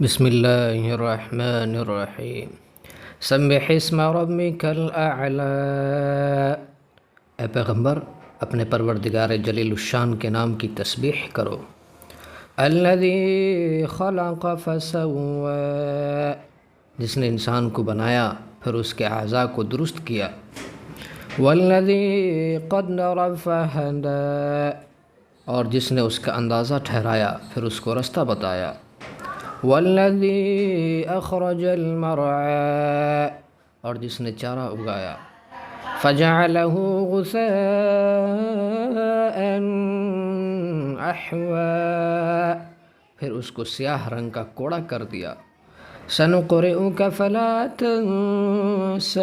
بسم اللہ الرحمن الرحیم سبح اسم ربک الاعلی۔ اے پیغمبر اپنے پروردگار جلیل الشان کے نام کی تسبیح کرو۔ الذی خلق فسوی، جس نے انسان کو بنایا پھر اس کے اعضاء کو درست کیا۔ والذی قدر فہدی، اور جس نے اس کا اندازہ ٹھہرایا پھر اس کو رستہ بتایا۔ والذی اخرج المرعی، اور جس نے چارہ اگایا۔ فجعلہ غثاء احوی، پھر اس کو سیاہ رنگ کا کوڑا کر دیا۔ سنقرئک فلا تنسی،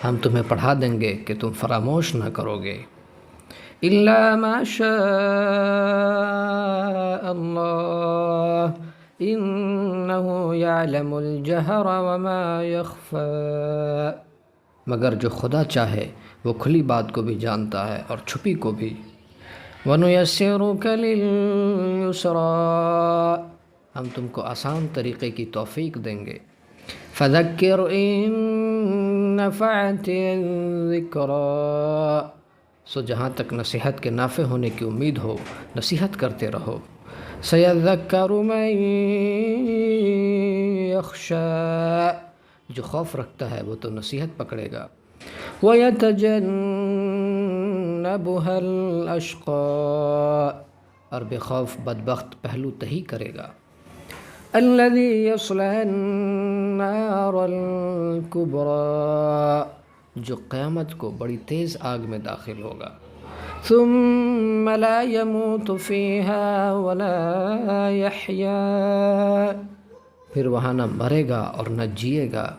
ہم تمہیں پڑھا دیں گے کہ تم فراموش نہ کرو گے۔ الا ما شاء اللہ انہ یعلم الجہر وما یخفی، مگر جو خدا چاہے وہ کھلی بات کو بھی جانتا ہے اور چھپی کو بھی۔ وَنُيَسِّرُكَ لِلْيُسْرَىٰ، ہم تم کو آسان طریقے کی توفیق دیں گے۔ فَذَكِّرْ إِن نَفَعَتِ الذِّكْرَىٰ، سو جہاں تک نصیحت کے نافع ہونے کی امید ہو نصیحت کرتے رہو۔ سَيَذَّكَّرُ مَن يَخْشَىٰ، جو خوف رکھتا ہے وہ تو نصیحت پکڑے گا۔ وَيَتَجَنَّبُهَا الْأَشْقَىٰ، اور بے خوف بدبخت پہلو تہی کرے گا۔ الَّذِي يَصْلَى النَّارَ الْكُبْرَىٰ، جو قیامت کو بڑی تیز آگ میں داخل ہوگا۔ ثُمَّ لَا يَمُوتُ فِيهَا وَلَا يَحْيَىٰ، پھر وہاں نہ مرے گا اور نہ جیے گا۔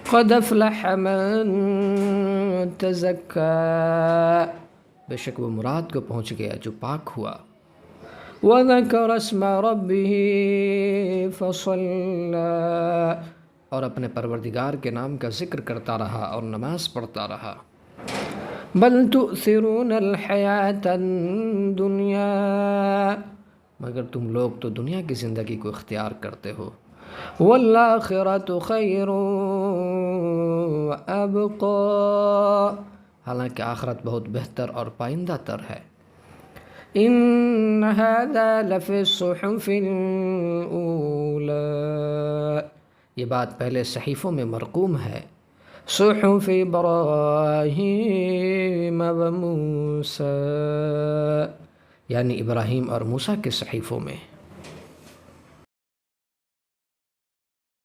قَدْ أَفْلَحَ مَن تَزَكَّىٰ، بے شک وہ مراد کو پہنچ گیا جو پاک ہوا۔ وَذَكَرَ اسْمَ رَبِّهِ فَصَلَّىٰ، اور اپنے پروردگار کے نام کا ذکر کرتا رہا اور نماز پڑھتا رہا۔ بل تؤثرون الحیاة الدنیا، مگر تم لوگ تو دنیا کی زندگی کو اختیار کرتے ہو۔ والآخرة خیر وابقی، حالانکہ آخرت بہت بہتر اور پائندہ تر ہے۔ ان هذا لفی الصحف الاولی، یہ بات پہلے صحیفوں میں مرقوم ہے۔ صحف ابراہیم و موسیٰ، یعنی ابراہیم اور موسیٰ کے صحیفوں میں۔